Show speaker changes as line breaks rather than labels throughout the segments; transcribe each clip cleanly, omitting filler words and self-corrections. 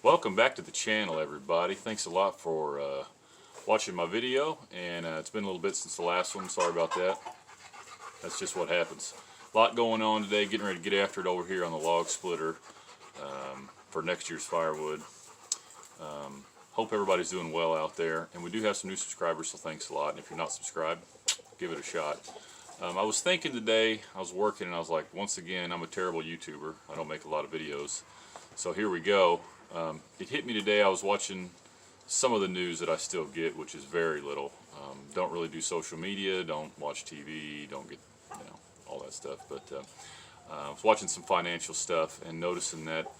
Welcome back to the channel, everybody. Thanks a lot for watching my video, and it's been a little bit since the last one. Sorry about that. That's just what happens. A lot going on today, getting ready to get after it over here on the log splitter for next year's firewood. Hope everybody's doing well out there, and we do have some new subscribers, so thanks a lot. And if you're not subscribed, give it a shot. I was thinking today, I was working, and I was like, once again, I'm a terrible YouTuber. I don't make a lot of videos. So here we go. It hit me today. I was watching some of the news that I still get, which is very little. Don't really do social media, don't watch TV, don't get, all that stuff. But I was watching some financial stuff and noticing that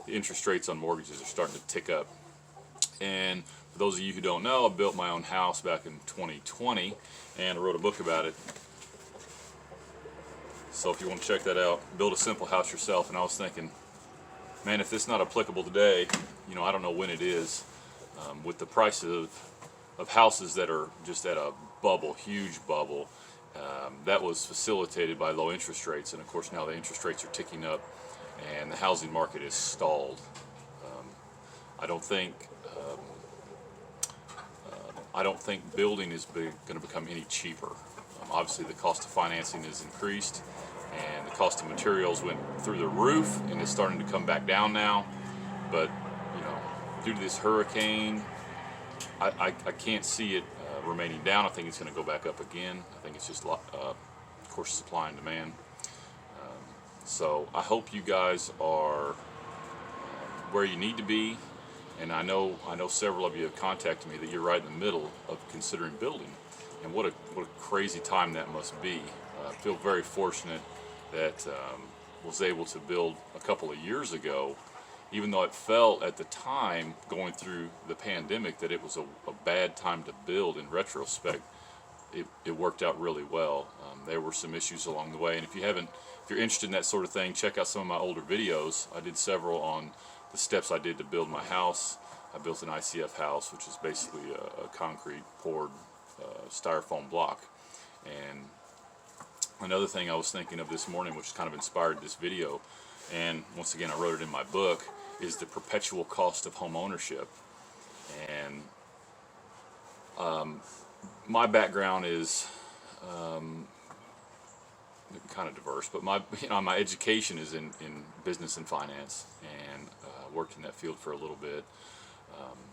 the interest rates on mortgages are starting to tick up. And for those of you who don't know, I built my own house back in 2020, and I wrote a book about it. So if you want to check that out, build a simple house yourself. And I was thinking, man, if this is not applicable today, I don't know when it is. With the price of houses that are just at a bubble, huge bubble, that was facilitated by low interest rates. And of course now the interest rates are ticking up and the housing market is stalled. I don't think building is going to become any cheaper. Obviously the cost of financing is increased, and the cost of materials went through the roof and is starting to come back down now. But due to this hurricane, I can't see it remaining down. I think it's going to go back up again. I think it's just of course supply and demand. So I hope you guys are where you need to be, and I know several of you have contacted me that you're right in the middle of considering building, and what a crazy time that must be. I feel very fortunate that was able to build a couple of years ago, even though it felt at the time going through the pandemic that it was a bad time to build. In retrospect, it worked out really well. There were some issues along the way, and if you're interested in that sort of thing, check out some of my older videos. I did several on the steps I did to build my house. I built an ICF house, which is basically a concrete poured styrofoam block. And another thing I was thinking of this morning, which kind of inspired this video, and once again I wrote it in my book, is the perpetual cost of home ownership. And my background is kind of diverse, but my education is in business and finance, and worked in that field for a little bit.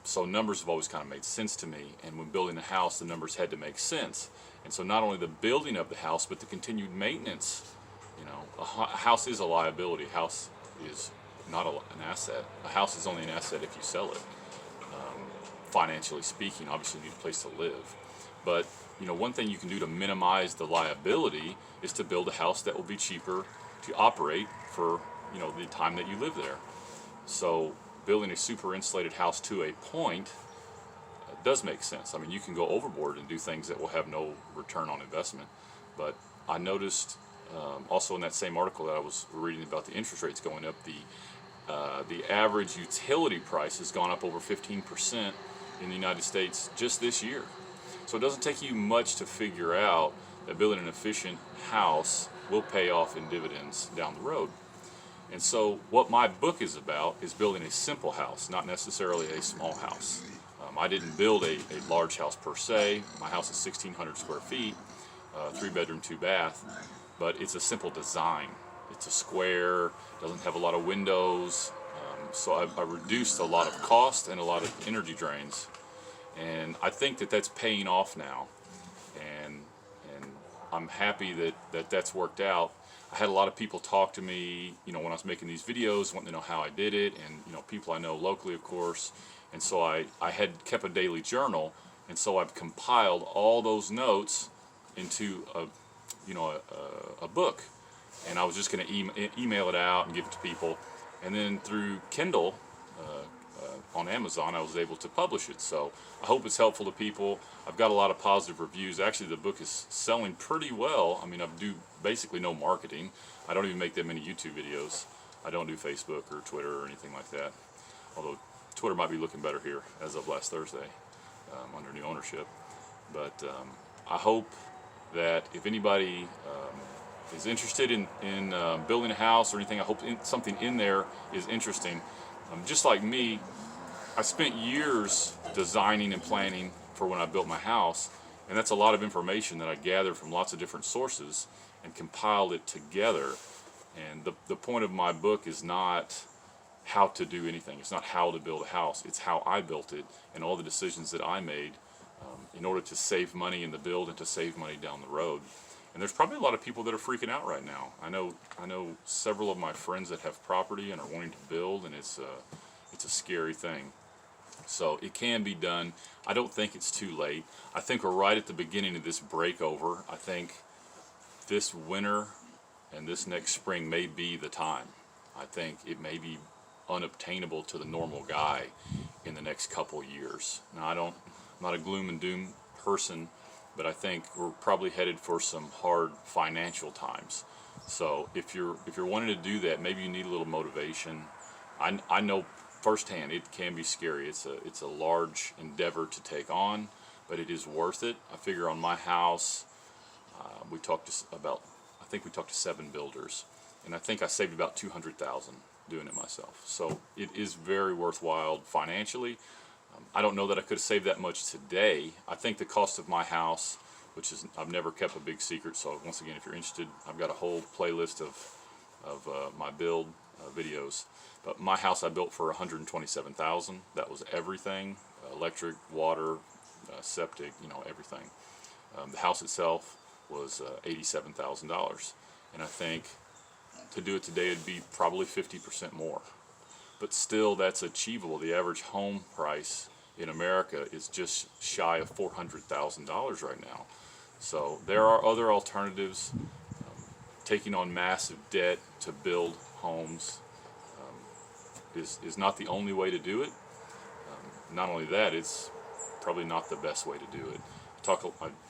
So numbers have always kind of made sense to me, and when building a house, the numbers had to make sense. And so not only the building of the house, but the continued maintenance. A house is a liability. A house is not an asset. A house is only an asset if you sell it. Financially speaking, obviously you need a place to live. But one thing you can do to minimize the liability is to build a house that will be cheaper to operate for the time that you live there. So building a super insulated house to a point does make sense. I mean, you can go overboard and do things that will have no return on investment. But I noticed also in that same article that I was reading about the interest rates going up, the average utility price has gone up over 15% in the United States just this year. So it doesn't take you much to figure out that building an efficient house will pay off in dividends down the road. And so what my book is about is building a simple house, not necessarily a small house. I didn't build a large house per se. My house is 1,600 square feet, 3-bedroom, 2-bath, but it's a simple design. It's a square, doesn't have a lot of windows, so I reduced a lot of cost and a lot of energy drains. And I think that that's paying off now, and I'm happy that that's worked out. I had a lot of people talk to me, when I was making these videos, wanting to know how I did it, and people I know locally, of course. And so I had kept a daily journal, and so I've compiled all those notes into a book, and I was just going to email it out and give it to people, and then through Kindle on Amazon I was able to publish it. So I hope it's helpful to people. I've got a lot of positive reviews. Actually, the book is selling pretty well. I mean, I do basically no marketing. I don't even make that many YouTube videos. I don't do Facebook or Twitter or anything like that, although Twitter might be looking better here as of last Thursday under new ownership. But I hope that if anybody is interested in building a house or anything, I hope something in there is interesting. Just like me, I spent years designing and planning for when I built my house, and that's a lot of information that I gathered from lots of different sources and compiled it together. And the point of my book is not how to do anything. It's not how to build a house. It's how I built it and all the decisions that I made in order to save money in the build and to save money down the road. And there's probably a lot of people that are freaking out right now. I know several of my friends that have property and are wanting to build, and it's a scary thing. So it can be done. I don't think it's too late. I think we're right at the beginning of this breakover. I think this winter and this next spring may be the time. I think it may be unobtainable to the normal guy in the next couple years. Now I'm not a gloom and doom person, but I think we're probably headed for some hard financial times. So if you're wanting to do that, maybe you need a little motivation. I know firsthand it can be scary. It's a large endeavor to take on, but it is worth it. I figure on my house, I think we talked to 7 builders, and I think I saved about $200,000 doing it myself. So it is very worthwhile financially. I don't know that I could have saved that much today. I think the cost of my house, which is, I've never kept a big secret, so once again, if you're interested, I've got a whole playlist of my build videos. But my house I built for $127,000. That was everything, electric, water, septic, everything. The house itself was $87,000, and I think to do it today it'd be probably 50% more. But still, that's achievable. The average home price in America is just shy of $400,000 right now. So there are other alternatives. Taking on massive debt to build homes is not the only way to do it. Not only that, it's probably not the best way to do it.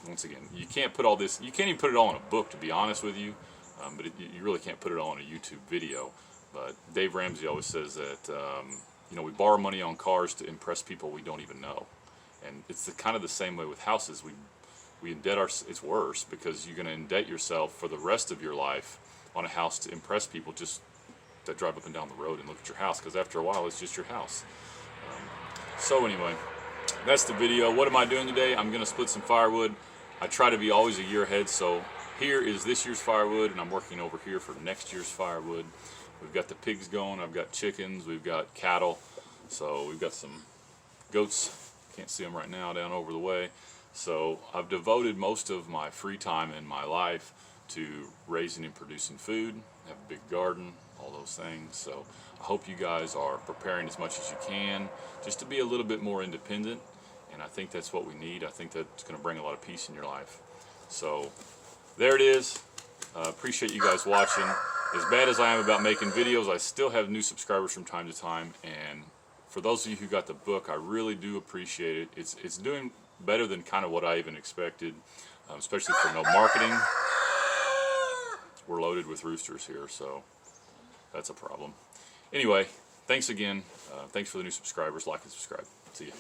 Once again, you can't put all this, you can't even put it all in a book, to be honest with you, but you really can't put it all in a YouTube video. But Dave Ramsey always says that we borrow money on cars to impress people we don't even know, and it's kind of the same way with houses. We indebt it's worse because you're going to indebt yourself for the rest of your life on a house to impress people just that drive up and down the road and look at your house, because after a while it's just your house. So anyway, that's the video. What am I doing today? I'm going to split some firewood. I try to be always a year ahead, so here is this year's firewood, and I'm working over here for next year's firewood. We've got the pigs going, I've got chickens, we've got cattle, so we've got some goats, can't see them right now, down over the way. So I've devoted most of my free time in my life to raising and producing food. I have a big garden, all those things. So I hope you guys are preparing as much as you can just to be a little bit more independent, and I think that's what we need. I think that's going to bring a lot of peace in your life. So there it is. Appreciate you guys watching. As bad as I am about making videos, I still have new subscribers from time to time, and for those of you who got the book, I really do appreciate it. It's doing better than kind of what I even expected, especially for no marketing. We're loaded with roosters here, so that's a problem. Anyway, thanks again. Thanks for the new subscribers. Like and subscribe. See ya.